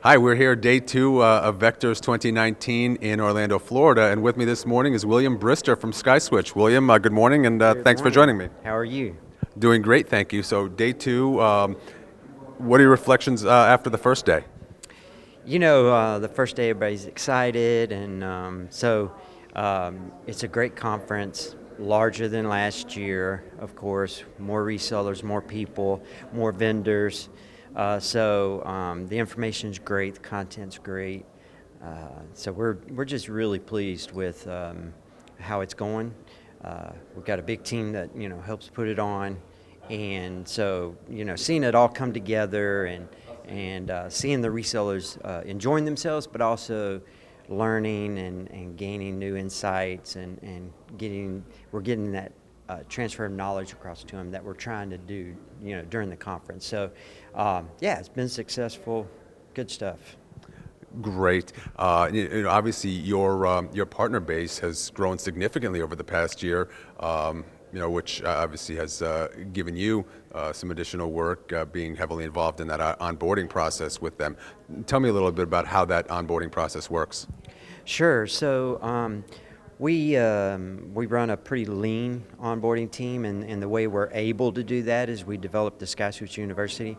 Hi, we're here day two of Vectors 2019 in Orlando, Florida, and with me this morning is William Brister from SkySwitch. William, good morning, and Good thanks for morning. joining me. How are you? Doing great, thank you. So day two, what are your reflections after the first day? The first day everybody's excited, and it's a great conference, larger than last year, of course, more resellers, more people, more vendors. The information's great, the content's great. We're just really pleased with how it's going. We've got a big team that helps put it on, and seeing it all come together and seeing the resellers enjoying themselves, but also learning and gaining new insights and we're getting that transfer of knowledge across to them that we're trying to do during the conference. It's been successful, good stuff. Great. Obviously, your partner base has grown significantly over the past year, which obviously has given you some additional work, being heavily involved in that onboarding process with them. Tell me a little bit about how that onboarding process works. Sure. We run a pretty lean onboarding team, and the way we're able to do that is we develop the SkySwitch University.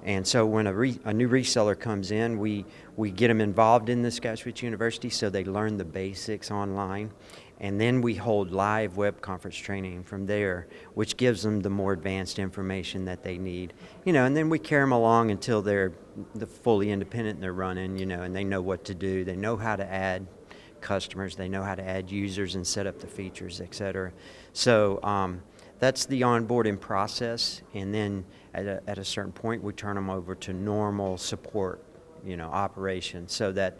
And so when a new reseller comes in, we get them involved in the SkySwitch University so they learn the basics online. And then we hold live web conference training from there, which gives them the more advanced information that they need. And then we carry them along until they're fully independent and they're running, and they know what to do. They know how to add customers, they know how to add users and set up the features, etc. That's the onboarding process, and then at a certain point we turn them over to normal support, operations, so that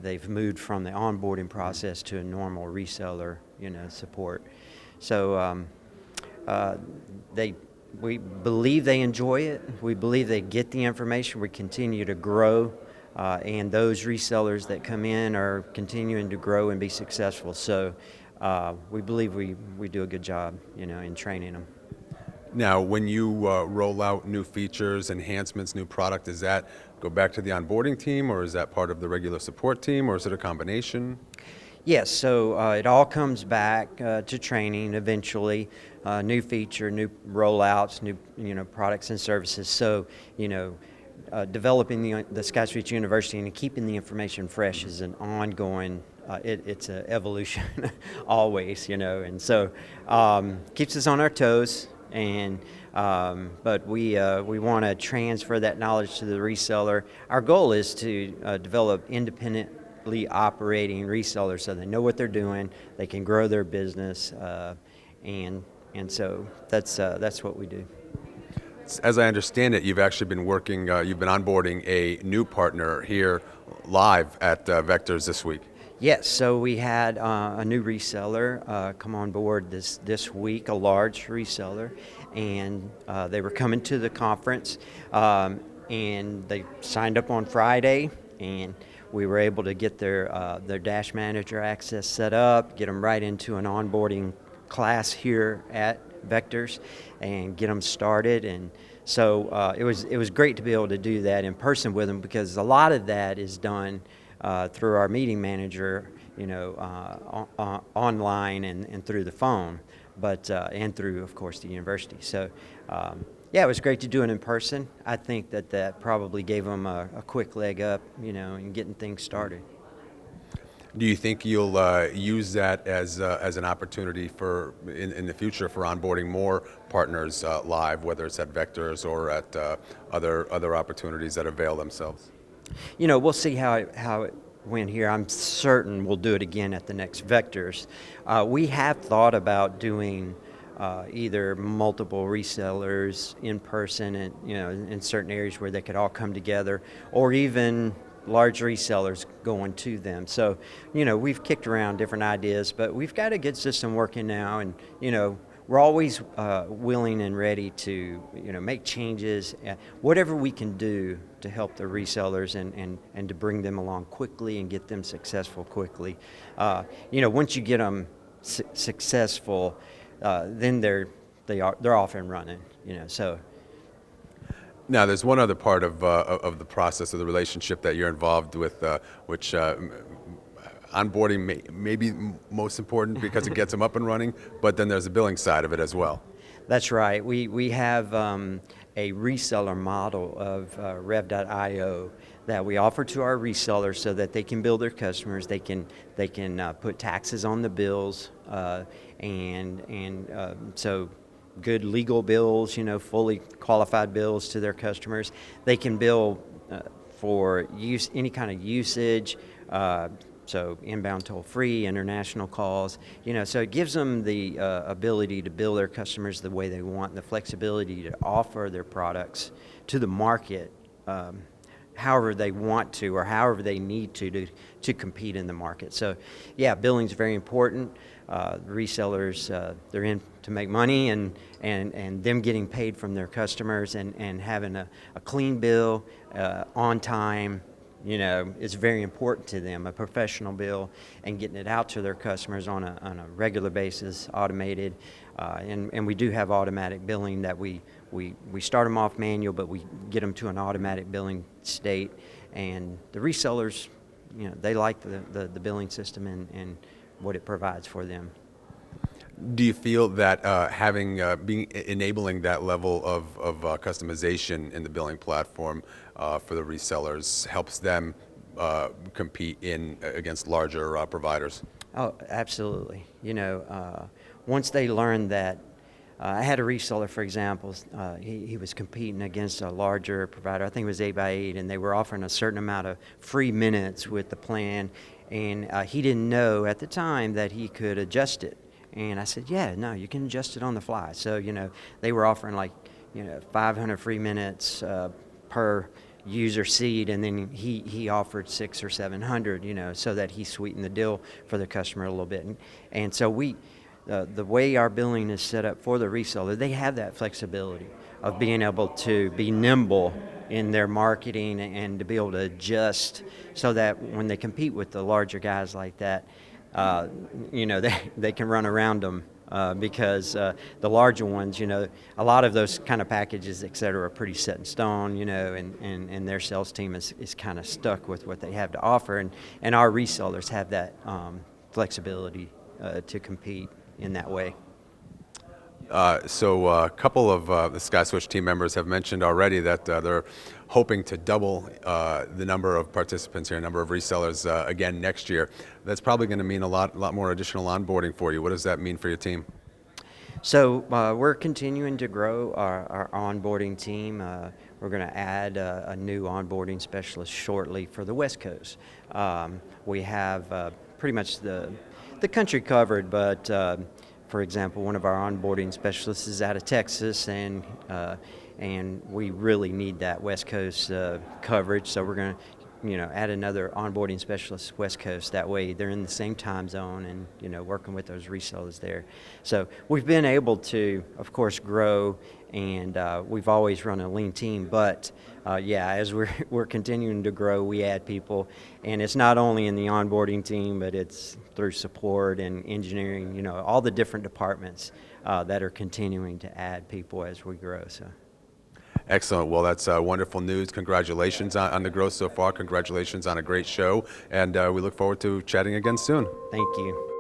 they've moved from the onboarding process to a normal reseller, support. So we believe they enjoy it. We believe they get the information. We continue to grow, and those resellers that come in are continuing to grow and be successful. So we believe we do a good job, in training them. Now, when you roll out new features, enhancements, new product, does that go back to the onboarding team, or is that part of the regular support team, or is it a combination? Yes, so it all comes back to training eventually, new feature, new rollouts, new products and services. So developing the SkySwitch University and keeping the information fresh is an ongoing. It's an evolution always, and so keeps us on our toes. But we want to transfer that knowledge to the reseller. Our goal is to develop independently operating resellers so they know what they're doing, they can grow their business, and so that's what we do. As I understand it, you've actually been working, you've been onboarding a new partner here live at Vectors this week. Yes, so we had a new reseller come on board this week, a large reseller, and they were coming to the conference, and they signed up on Friday, and we were able to get their Dash Manager access set up, get them right into an onboarding class here at Vectors, and get them started. And so it was great to be able to do that in person with them, because a lot of that is done through our meeting manager, online and through the phone, but and through, of course, the university. So it was great to do it in person. I think that probably gave them a quick leg up, in getting things started. Do you think you'll use that as an opportunity in the future for onboarding more partners live, whether it's at Vectors or at other opportunities that avail themselves? We'll see how it went here. I'm certain we'll do it again at the next Vectors. We have thought about doing either multiple resellers in person and in certain areas where they could all come together, or even large resellers going to them. So we've kicked around different ideas, but we've got a good system working now, and we're always willing and ready to make changes, whatever we can do to help the resellers and to bring them along quickly and get them successful quickly. Once you get them successful, then they're off and running. So Now, there's one other part of the process of the relationship that you're involved with, which onboarding may be most important because it gets them up and running, but then there's the billing side of it as well. That's right. We have a reseller model of Rev.io that we offer to our resellers so that they can bill their customers. They can put taxes on the bills, so good legal bills, fully qualified bills to their customers. They can bill for any kind of usage. So inbound toll-free, international calls, so it gives them the ability to bill their customers the way they want, and the flexibility to offer their products to the market however they want to or however they need to compete in the market. So, yeah, billing's very important. Resellers, they're in to make money, and them getting paid from their customers and having a clean bill on time, is very important to them, a professional bill, and getting it out to their customers on a regular basis, automated. And we do have automatic billing that we start them off manual, but we get them to an automatic billing state. And the resellers, they like the billing system and what it provides for them. Do you feel that enabling that level of customization in the billing platform for the resellers helps them compete against larger providers? Oh, absolutely. Once they learn that, I had a reseller, for example, he was competing against a larger provider, I think it was 8x8, and they were offering a certain amount of free minutes with the plan, and he didn't know at the time that he could adjust it. And I said, yeah, no, you can adjust it on the fly. So, they were offering 500 free minutes per user seat, and then he offered 600 or 700, so that he sweetened the deal for the customer a little bit. And so the way our billing is set up for the reseller, they have that flexibility of being able to be nimble in their marketing and to be able to adjust so that when they compete with the larger guys like that, they can run around them because the larger ones, a lot of those kind of packages, et cetera, are pretty set in stone, and their sales team is kind of stuck with what they have to offer, and our resellers have that flexibility to compete in that way. So a couple of the SkySwitch team members have mentioned already that they're hoping to double the number of participants here, number of resellers again next year. That's probably going to mean a lot more additional onboarding for you. What does that mean for your team? So we're continuing to grow our onboarding team. We're going to add a new onboarding specialist shortly for the West Coast. We have pretty much the country covered, but for example, one of our onboarding specialists is out of Texas, and we really need that West Coast coverage. So we're going to, add another onboarding specialist West Coast. That way, they're in the same time zone, and working with those resellers there. So we've been able to, of course, grow, and we've always run a lean team. But as we're continuing to grow, we add people, and it's not only in the onboarding team, but it's through support and engineering. All the different departments that are continuing to add people as we grow. So. Excellent. Well, that's wonderful news. Congratulations on the growth so far. Congratulations on a great show, and we look forward to chatting again soon. Thank you.